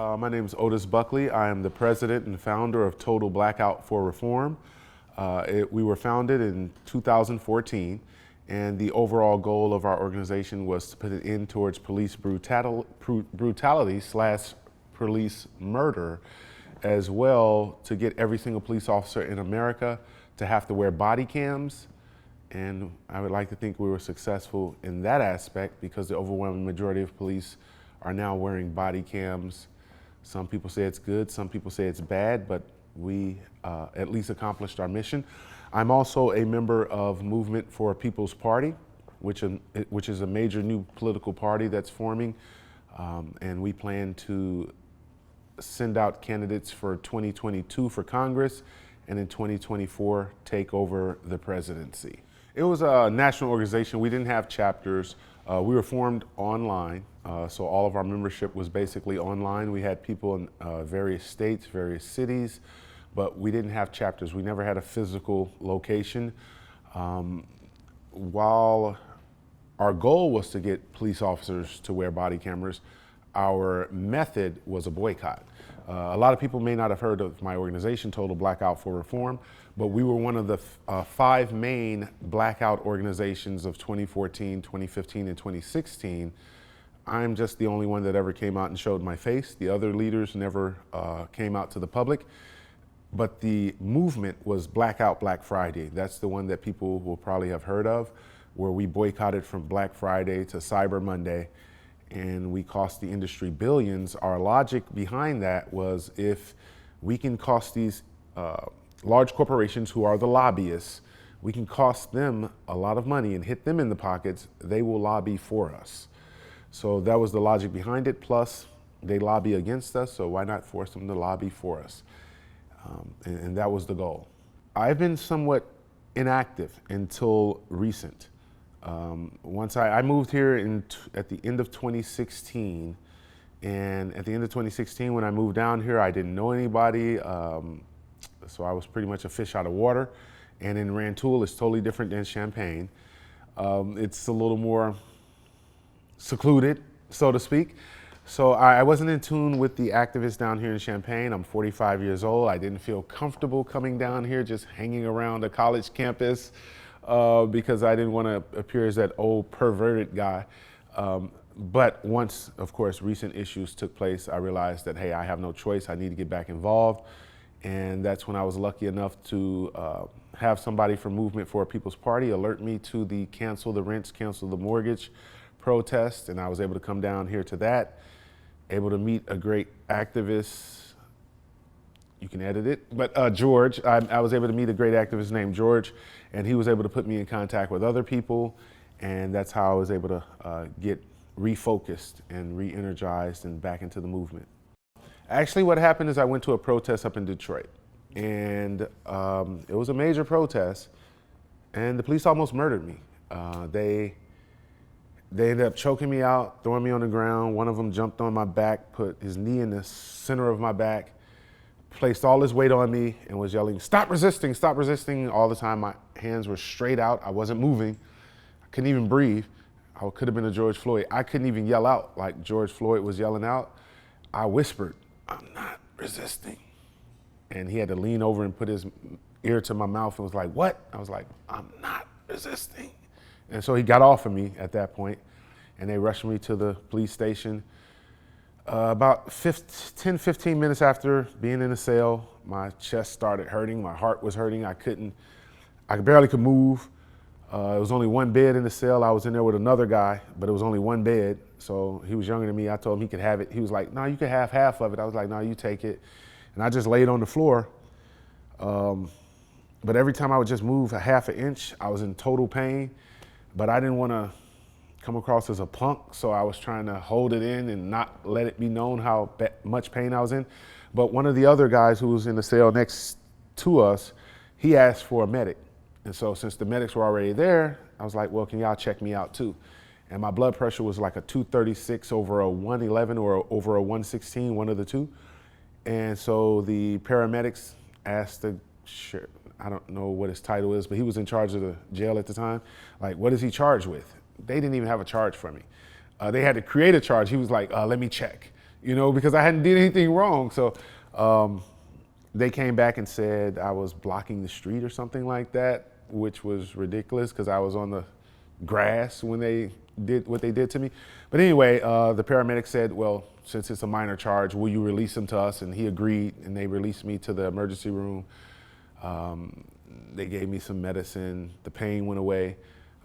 My name is Otis Buckley. I am the president and founder of Total Blackout for Reform. We were founded in 2014, and the overall goal of our organization was to put an end towards police brutality / police murder, as well to get every single police officer in America to have to wear body cams. And I would like to think we were successful in that aspect because the overwhelming majority of police are now wearing body cams. Some people say it's good, some people say it's bad, but we at least accomplished our mission. I'm also a member of Movement for a People's Party, which is a major new political party that's forming, and we plan to send out candidates for 2022 for Congress, and in 2024 take over the presidency. It was a national organization. We didn't have chapters. We were formed online, so all of our membership was basically online. We had people in various states, various cities, but we didn't have chapters. We never had a physical location. While our goal was to get police officers to wear body cameras, our method was a boycott. A lot of people may not have heard of my organization, Total Blackout for Reform, but we were one of the 5 main blackout organizations of 2014, 2015, and 2016. I'm just the only one that ever came out and showed my face. The other leaders never came out to the public. But the movement was Blackout Black Friday. That's the one that people will probably have heard of, where we boycotted from Black Friday to Cyber Monday, and we cost the industry billions. Our logic behind that was, if we can cost these large corporations who are the lobbyists, we can cost them a lot of money and hit them in the pockets, they will lobby for us. So that was the logic behind it. Plus, they lobby against us, so why not force them to lobby for us? And that was the goal. I've been somewhat inactive until recent. Once I moved here at the end of 2016, and at the end of 2016, when I moved down here, I didn't know anybody, so I was pretty much a fish out of water. And in Rantoul, it's totally different than Champaign. It's a little more secluded, so to speak. So I wasn't in tune with the activists down here in Champaign. I'm 45 years old. I didn't feel comfortable coming down here, just hanging around a college campus, because I didn't want to appear as that old perverted guy. But once, of course, recent issues took place, I realized that, hey, I have no choice. I need to get back involved. And that's when I was lucky enough to have somebody from Movement for a People's Party alert me to the cancel the rents, cancel the mortgage protest. And I was able to come down here to that, able to meet a great activist. You can edit it, but George, I was able to meet a great activist named George, and he was able to put me in contact with other people, and that's how I was able to get refocused and re-energized and back into the movement. Actually, what happened is I went to a protest up in Detroit, and it was a major protest, and the police almost murdered me. They ended up choking me out, throwing me on the ground. One of them jumped on my back, put his knee in the center of my back, placed all his weight on me, and was yelling, "Stop resisting, stop resisting," all the time. My hands were straight out. I wasn't moving. I couldn't even breathe. I could have been a George Floyd. I couldn't even yell out like George Floyd was yelling out. I whispered, "I'm not resisting." And he had to lean over and put his ear to my mouth and was like, "What?" I was like, "I'm not resisting." And so he got off of me at that point, and they rushed me to the police station. About 10, 15 minutes after being in the cell, my chest started hurting, my heart was hurting, I barely could move. It was only one bed in the cell. I was in there with another guy, but it was only one bed. So he was younger than me. I told him he could have it. He was like, "No, you can have half of it." I was like, "No, you take it." And I just laid on the floor. But every time I would just move a half an inch, I was in total pain. But I didn't want to come across as a punk, so I was trying to hold it in and not let it be known how much pain I was in. But one of the other guys who was in the cell next to us, he asked for a medic. And so since the medics were already there, I was like, "Well, can y'all check me out too?" And my blood pressure was like a 236 over a 111 or over a 116, one of the two. And so the paramedics asked the I don't know what his title is, but he was in charge of the jail at the time. Like, "What is he charged with?" They didn't even have a charge for me. They had to create a charge. He was like, "Let me check." because I hadn't did anything wrong. So they came back and said I was blocking the street or something like that, which was ridiculous because I was on the grass when they did what they did to me. But anyway, the paramedic said, well, since it's a minor charge, will you release him to us? And he agreed, and they released me to the emergency room. They gave me some medicine. The pain went away.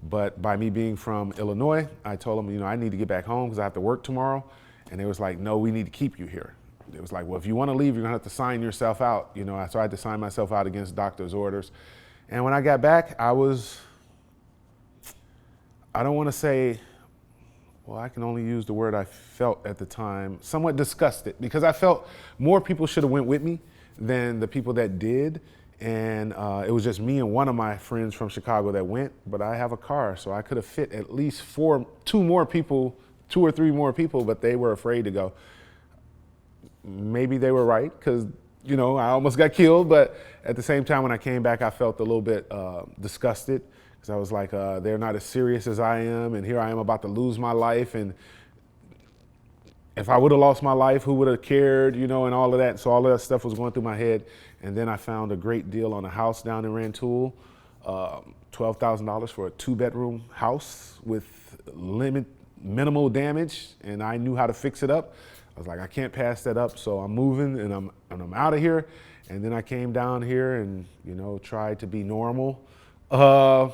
But by me being from Illinois, I told them, I need to get back home because I have to work tomorrow. And they was like, no, we need to keep you here. It was like, well, if you want to leave, you're going to have to sign yourself out. So I had to sign myself out against doctor's orders. And when I got back, I don't want to say, well, I can only use the word I felt at the time, somewhat disgusted, because I felt more people should have went with me than the people that did. And it was just me and one of my friends from Chicago that went, but I have a car, so I could have fit at least two or three more people, but they were afraid to go. Maybe they were right, because, I almost got killed, but at the same time, when I came back, I felt a little bit disgusted, because I was like, they're not as serious as I am, and here I am about to lose my life, and if I would have lost my life, who would have cared, and all of that. So all of that stuff was going through my head. And then I found a great deal on a house down in Rantoul, $12,000 for a 2-bedroom house with minimal damage. And I knew how to fix it up. I was like, I can't pass that up. So I'm moving and I'm out of here. And then I came down here and, tried to be normal. But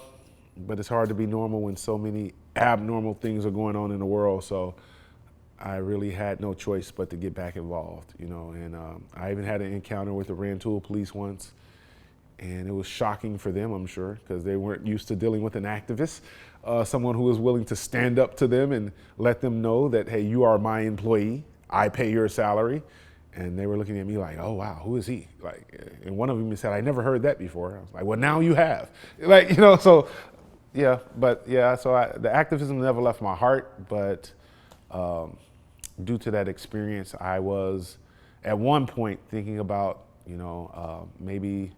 it's hard to be normal when so many abnormal things are going on in the world. So I really had no choice but to get back involved, and I even had an encounter with the Rantoul police once, and it was shocking for them, I'm sure, because they weren't used to dealing with an activist, someone who was willing to stand up to them and let them know that, hey, you are my employee, I pay your salary, and they were looking at me like, oh, wow, who is he? And one of them said, I never heard that before. I was like, well, now you have. So, yeah, so the activism never left my heart, but due to that experience, I was at one point thinking about, maybe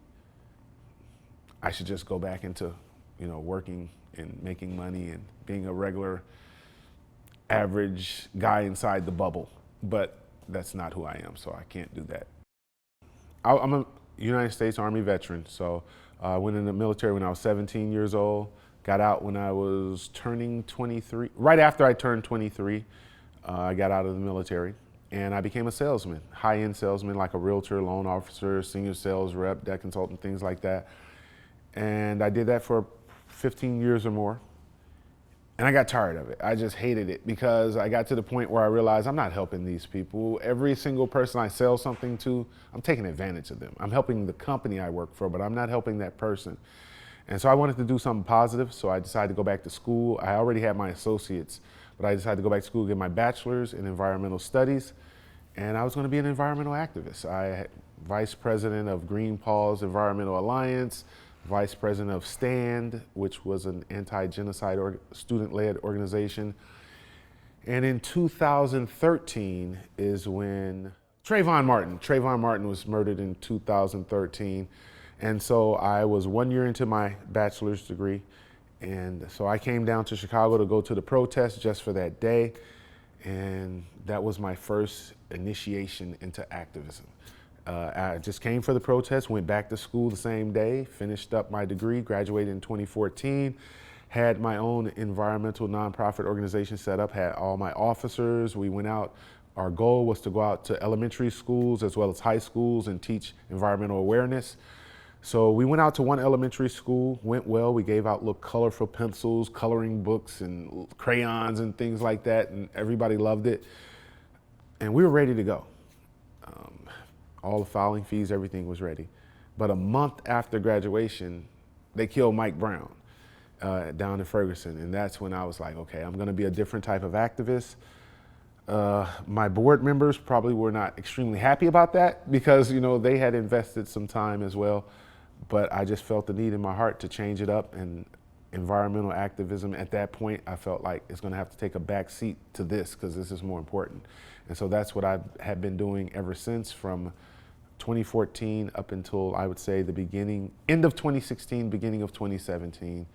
I should just go back into, working and making money and being a regular average guy inside the bubble. But that's not who I am, so I can't do that. I'm a United States Army veteran, so I went in the military when I was 17 years old, got out when I was turning 23. Right after I turned 23, I got out of the military and I became a salesman, high-end salesman, like a realtor, loan officer, senior sales rep, debt consultant, things like that. And I did that for 15 years or more. And I got tired of it. I just hated it because I got to the point where I realized I'm not helping these people. Every single person I sell something to, I'm taking advantage of them. I'm helping the company I work for, but I'm not helping that person. And so I wanted to do something positive, so I decided to go back to school. I already had my associates, but I decided to go back to school, get my bachelor's in environmental studies, and I was going to be an environmental activist. I vice president of Green Paws Environmental Alliance, vice president of STAND, which was an anti-genocide student-led organization. And in 2013 is when Trayvon Martin was murdered in 2013. And so I was 1 year into my bachelor's degree. And so I came down to Chicago to go to the protest just for that day. And that was my first initiation into activism. I just came for the protest, went back to school the same day, finished up my degree, graduated in 2014, had my own environmental nonprofit organization set up, had all my officers. We went out. Our goal was to go out to elementary schools as well as high schools and teach environmental awareness. So we went out to one elementary school, went well. We gave out little colorful pencils, coloring books, and crayons and things like that, and everybody loved it. And we were ready to go. All the filing fees, everything was ready. But a month after graduation, they killed Mike Brown down in Ferguson. And that's when I was like, okay, I'm gonna be a different type of activist. My board members probably were not extremely happy about that because, they had invested some time as well. But I just felt the need in my heart to change it up, and environmental activism at that point, I felt like it's gonna have to take a back seat to this because this is more important. And so that's what I have been doing ever since, from 2014 up until I would say the end of 2016, beginning of 2017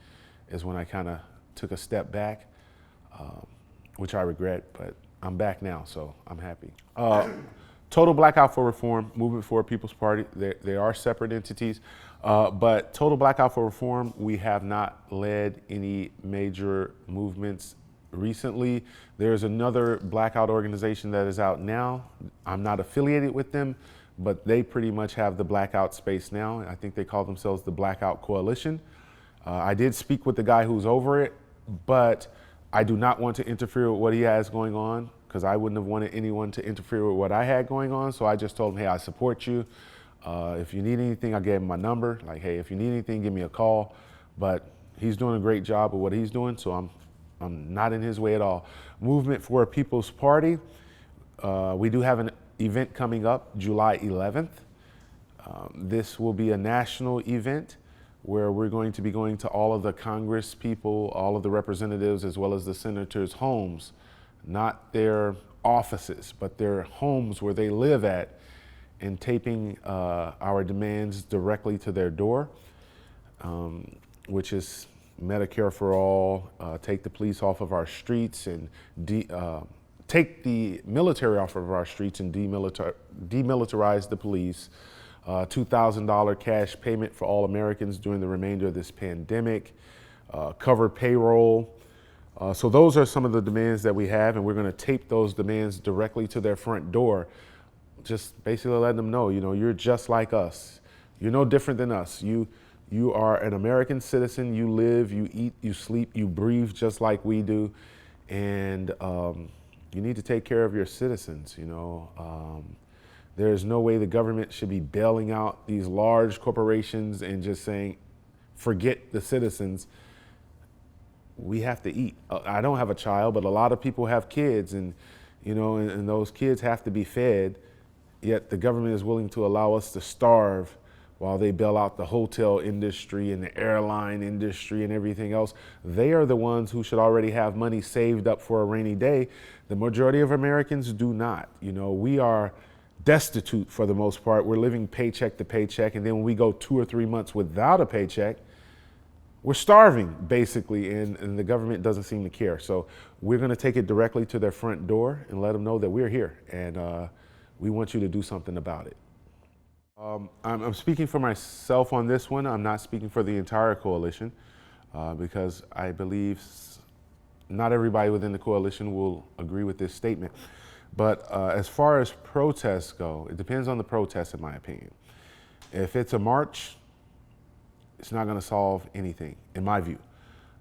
is when I kind of took a step back, which I regret, but I'm back now, so I'm happy. Total Blackout for Reform, Movement for a People's Party, they are separate entities, but Total Blackout for Reform, we have not led any major movements recently. There's another blackout organization that is out now. I'm not affiliated with them, but they pretty much have the blackout space now. I think they call themselves the Blackout Coalition. I did speak with the guy who's over it, but I do not want to interfere with what he has going on, because I wouldn't have wanted anyone to interfere with what I had going on. So I just told him, hey, I support you. If you need anything, I gave him my number. Like, hey, if you need anything, give me a call. But he's doing a great job of what he's doing, so I'm not in his way at all. Movement for a People's Party, we do have an event coming up July 11th. This will be a national event where we're going to be going to all of the Congress people, all of the representatives, as well as the senators' homes, not their offices, but their homes where they live at, and taping our demands directly to their door, which is Medicare for all, take the police off of our streets, and take the military off of our streets and demilitarize the police. $2,000 cash payment for all Americans during the remainder of this pandemic, cover payroll. So those are some of the demands that we have, and we're going to tape those demands directly to their front door. Just basically letting them know, you're just like us. You're no different than us. You are an American citizen. You live, you eat, you sleep, you breathe just like we do. And you need to take care of your citizens, There's no way the government should be bailing out these large corporations and just saying, forget the citizens. We have to eat. I don't have a child, but a lot of people have kids, and and those kids have to be fed, yet the government is willing to allow us to starve while they bail out the hotel industry and the airline industry and everything else. They are the ones who should already have money saved up for a rainy day. The majority of Americans do not. We are destitute for the most part. We're living paycheck to paycheck, and then when we go 2 or 3 months without a paycheck, we're starving basically, and the government doesn't seem to care. So we're going to take it directly to their front door and let them know that we're here, and we want you to do something about it. I'm speaking for myself on this one. I'm not speaking for the entire coalition, because I believe not everybody within the coalition will agree with this statement. But as far as protests go, it depends on the protest, in my opinion. If it's a march, it's not going to solve anything, in my view.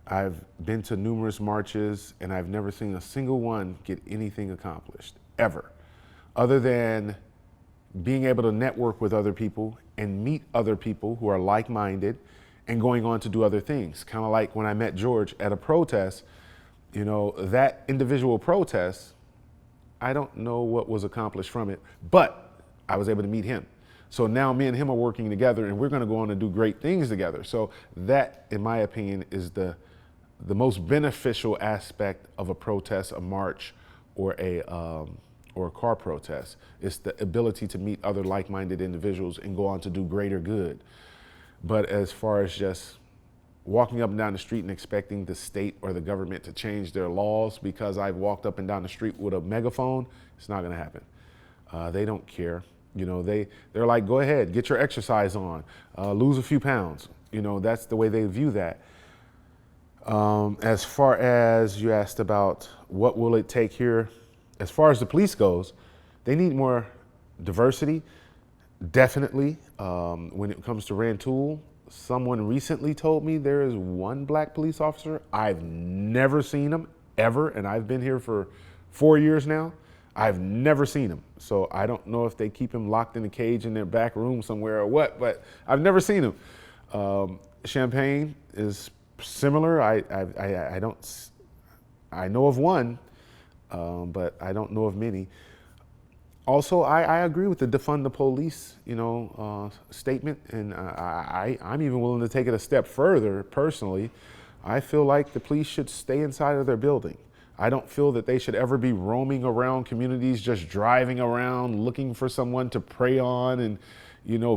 I've been to numerous marches, and I've never seen a single one get anything accomplished, ever, other than being able to network with other people and meet other people who are like-minded and going on to do other things. Kind of like when I met George at a protest, that individual protest, I don't know what was accomplished from it, but I was able to meet him. So now me and him are working together, and we're going to go on and do great things together. So that, in my opinion, is the most beneficial aspect of a protest, a march, or a car protest. It's the ability to meet other like-minded individuals and go on to do greater good. But as far as just walking up and down the street and expecting the state or the government to change their laws because I've walked up and down the street with a megaphone, it's not going to happen. They don't care. They're like, go ahead, get your exercise on, lose a few pounds. That's the way they view that. As far as you asked about what will it take here, as far as the police goes, they need more diversity, definitely. When it comes to Rantoul, someone recently told me there is one black police officer. I've never seen him, ever, and I've been here for 4 years now. I've never seen him. So I don't know if they keep him locked in a cage in their back room somewhere or what, but I've never seen him. Champaign is similar. I know of one, but I don't know of many. Also, I agree with the defund the police, statement, and I'm even willing to take it a step further. Personally, I feel like the police should stay inside of their building. I don't feel that they should ever be roaming around communities, just driving around, looking for someone to prey on and,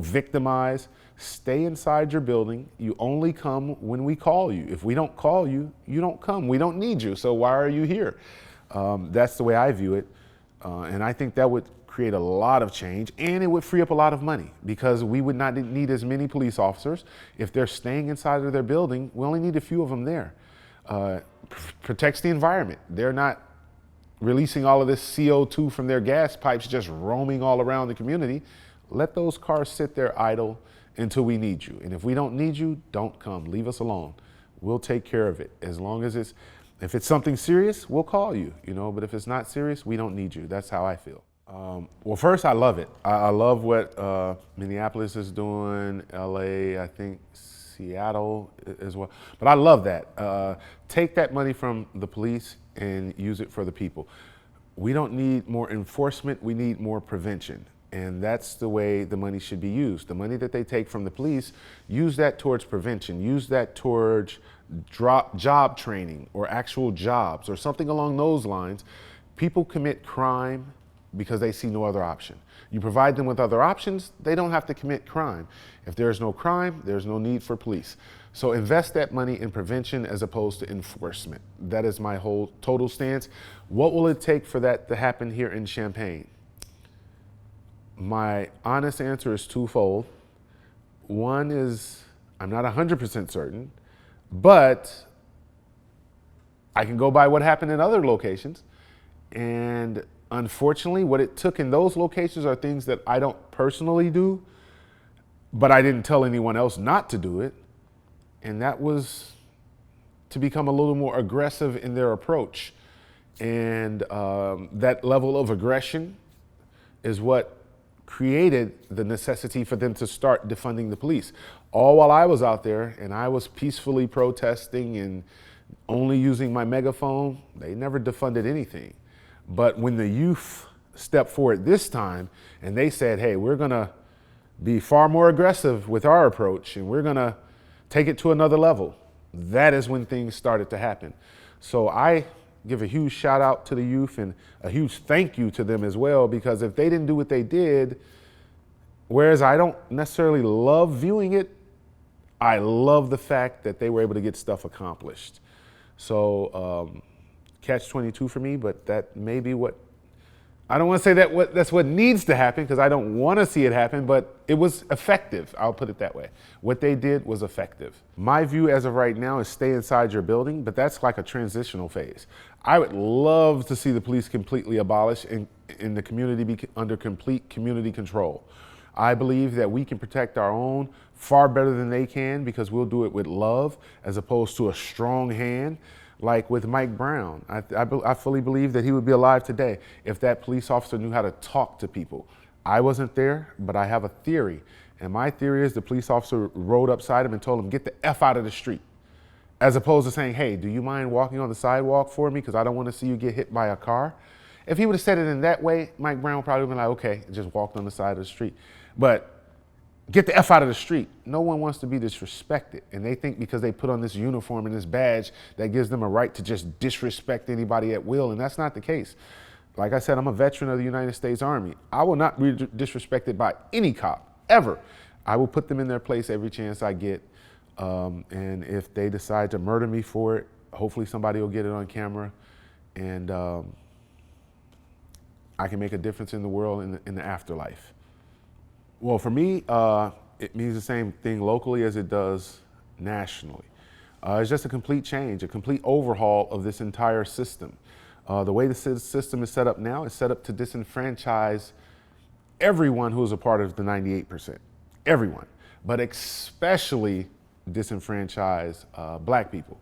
victimize. Stay inside your building. You only come when we call you. If we don't call you, you don't come. We don't need you. So why are you here? That's the way I view it. And I think that would create a lot of change, and it would free up a lot of money because we would not need as many police officers. If they're staying inside of their building, we only need a few of them there. Protects the environment. They're not releasing all of this CO2 from their gas pipes just roaming all around the community. Let those cars sit there idle until we need you. And if we don't need you, don't come. Leave us alone. We'll take care of it. As long as if it's something serious, we'll call you, but if it's not serious, we don't need you. That's how I feel. Well, first, I love it. I love what Minneapolis is doing, LA, I think Seattle as well. But I love that. Take that money from the police and use it for the people. We don't need more enforcement, we need more prevention. And that's the way the money should be used. The money that they take from the police, use that towards prevention, use that towards job training or actual jobs or something along those lines. People commit crime because they see no other option. You provide them with other options, they don't have to commit crime. If there's no crime, there's no need for police. So invest that money in prevention as opposed to enforcement. That is my whole total stance. What will it take for that to happen here in Champaign? My honest answer is twofold. One is, I'm not 100% certain, but I can go by what happened in other locations. And unfortunately, what it took in those locations are things that I don't personally do, but I didn't tell anyone else not to do it. And that was to become a little more aggressive in their approach. And that level of aggression is what created the necessity for them to start defunding the police. All while I was out there and I was peacefully protesting and only using my megaphone, they never defunded anything. But when the youth stepped forward this time and they said, hey, we're gonna be far more aggressive with our approach and we're gonna take it to another level, that is when things started to happen. So I give a huge shout out to the youth and a huge thank you to them as well, because if they didn't do what they did, whereas I don't necessarily love viewing it, I love the fact that they were able to get stuff accomplished. So catch-22 for me, but that may be what, I don't want to say that's what needs to happen because I don't want to see it happen, but it was effective. I'll put it that way. What they did was effective. My view as of right now is stay inside your building, but that's like a transitional phase. I would love to see the police completely abolished and the community be under complete community control. I believe that we can protect our own far better than they can because we'll do it with love as opposed to a strong hand. Like with Mike Brown, I fully believe that he would be alive today if that police officer knew how to talk to people. I wasn't there, but I have a theory. And my theory is the police officer rode upside him and told him, get the F out of the street. As opposed to saying, hey, do you mind walking on the sidewalk for me because I don't want to see you get hit by a car? If he would have said it in that way, Mike Brown would probably been like, okay, and just walked on the side of the street. But get the F out of the street. No one wants to be disrespected. And they think because they put on this uniform and this badge, that gives them a right to just disrespect anybody at will. And that's not the case. Like I said, I'm a veteran of the United States Army. I will not be disrespected by any cop, ever. I will put them in their place every chance I get. And if they decide to murder me for it, hopefully somebody will get it on camera. And I can make a difference in the world in the afterlife. Well, for me, it means the same thing locally as it does nationally. It's just a complete change, a complete overhaul of this entire system. The way the system is set up now is set up to disenfranchise everyone who is a part of the 98%, everyone, but especially disenfranchise black people.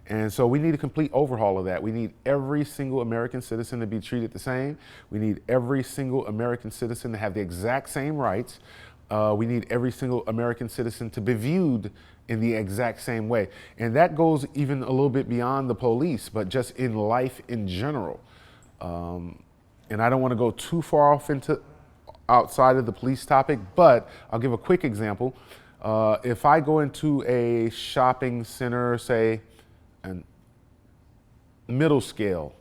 And so we need a complete overhaul of that. We need every single American citizen to be treated the same. We need every single American citizen to have the exact same rights. We need every single American citizen to be viewed in the exact same way. And that goes even a little bit beyond the police, but just in life in general. And I don't want to go too far off into outside of the police topic, but I'll give a quick example. If I go into a shopping center, say, and middle scale,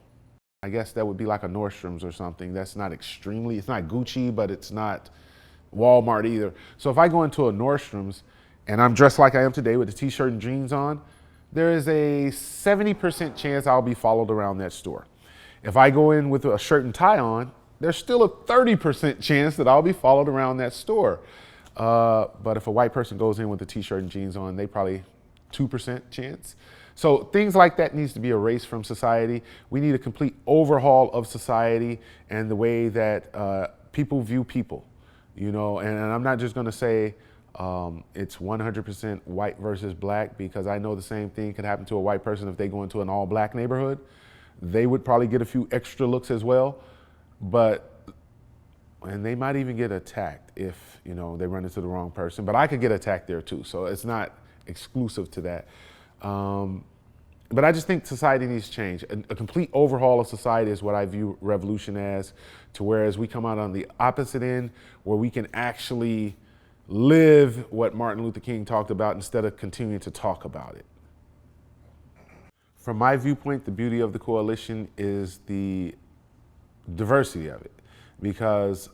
I guess that would be like a Nordstrom's or something. That's not extremely, it's not Gucci, but it's not Walmart either. So if I go into a Nordstrom's and I'm dressed like I am today with a t-shirt and jeans on, there is a 70% chance I'll be followed around that store. If I go in with a shirt and tie on, there's still a 30% chance that I'll be followed around that store. But if a white person goes in with a t-shirt and jeans on, they probably 2% chance. So things like that needs to be erased from society. We need a complete overhaul of society and the way that people view people, you know, and I'm not just gonna say it's 100% white versus black, because I know the same thing could happen to a white person if they go into an all black neighborhood. They would probably get a few extra looks as well, and they might even get attacked if, you know, they run into the wrong person. But I could get attacked there too, so it's not exclusive to that. But I just think society needs change. A complete overhaul of society is what I view revolution as, to whereas we come out on the opposite end, where we can actually live what Martin Luther King talked about instead of continuing to talk about it. From my viewpoint, the beauty of the coalition is the diversity of it, because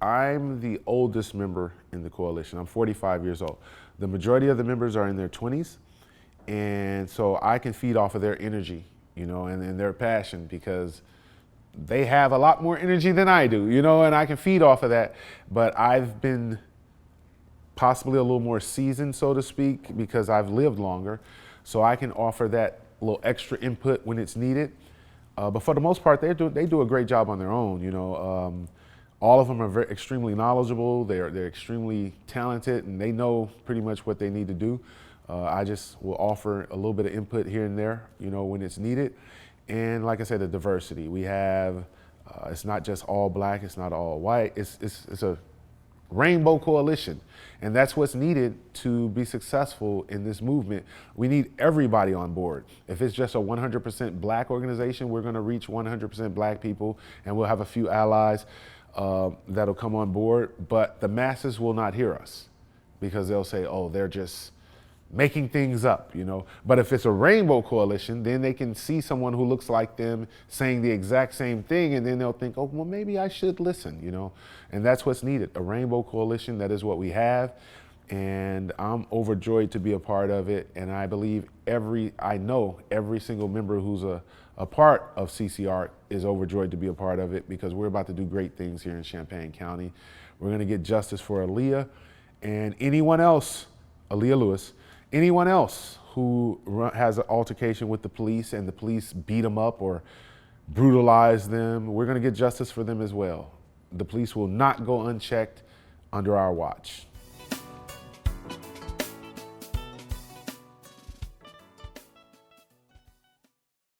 I'm the oldest member in the coalition. I'm 45 years old. The majority of the members are in their 20s, and so I can feed off of their energy, you know, and their passion, because they have a lot more energy than I do, you know, and I can feed off of that. But I've been possibly a little more seasoned, so to speak, because I've lived longer, so I can offer that little extra input when it's needed. But for the most part, they do a great job on their own. You know, all of them are extremely knowledgeable. They're extremely talented, and they know pretty much what they need to do. I just will offer a little bit of input here and there, you know, when it's needed. And like I said, the diversity we have, it's not just all black, it's not all white. It's a rainbow coalition, and that's what's needed to be successful in this movement. We need everybody on board. If it's just a 100% black organization, we're going to reach 100% black people, and we'll have a few allies that'll come on board, but the masses will not hear us, because they'll say, oh, they're just making things up, you know. But if it's a rainbow coalition, then they can see someone who looks like them saying the exact same thing, and then they'll think, oh, well, maybe I should listen, you know. And that's what's needed, a rainbow coalition. That is what we have, and I'm overjoyed to be a part of it. And I believe I know every single member who's a part of CCARC is overjoyed to be a part of it, because we're about to do great things here in Champaign County. We're gonna get justice for Aaliyah and anyone else, Aaliyah Lewis, anyone else who has an altercation with the police and the police beat them up or brutalize them. We're going to get justice for them as well. The police will not go unchecked under our watch.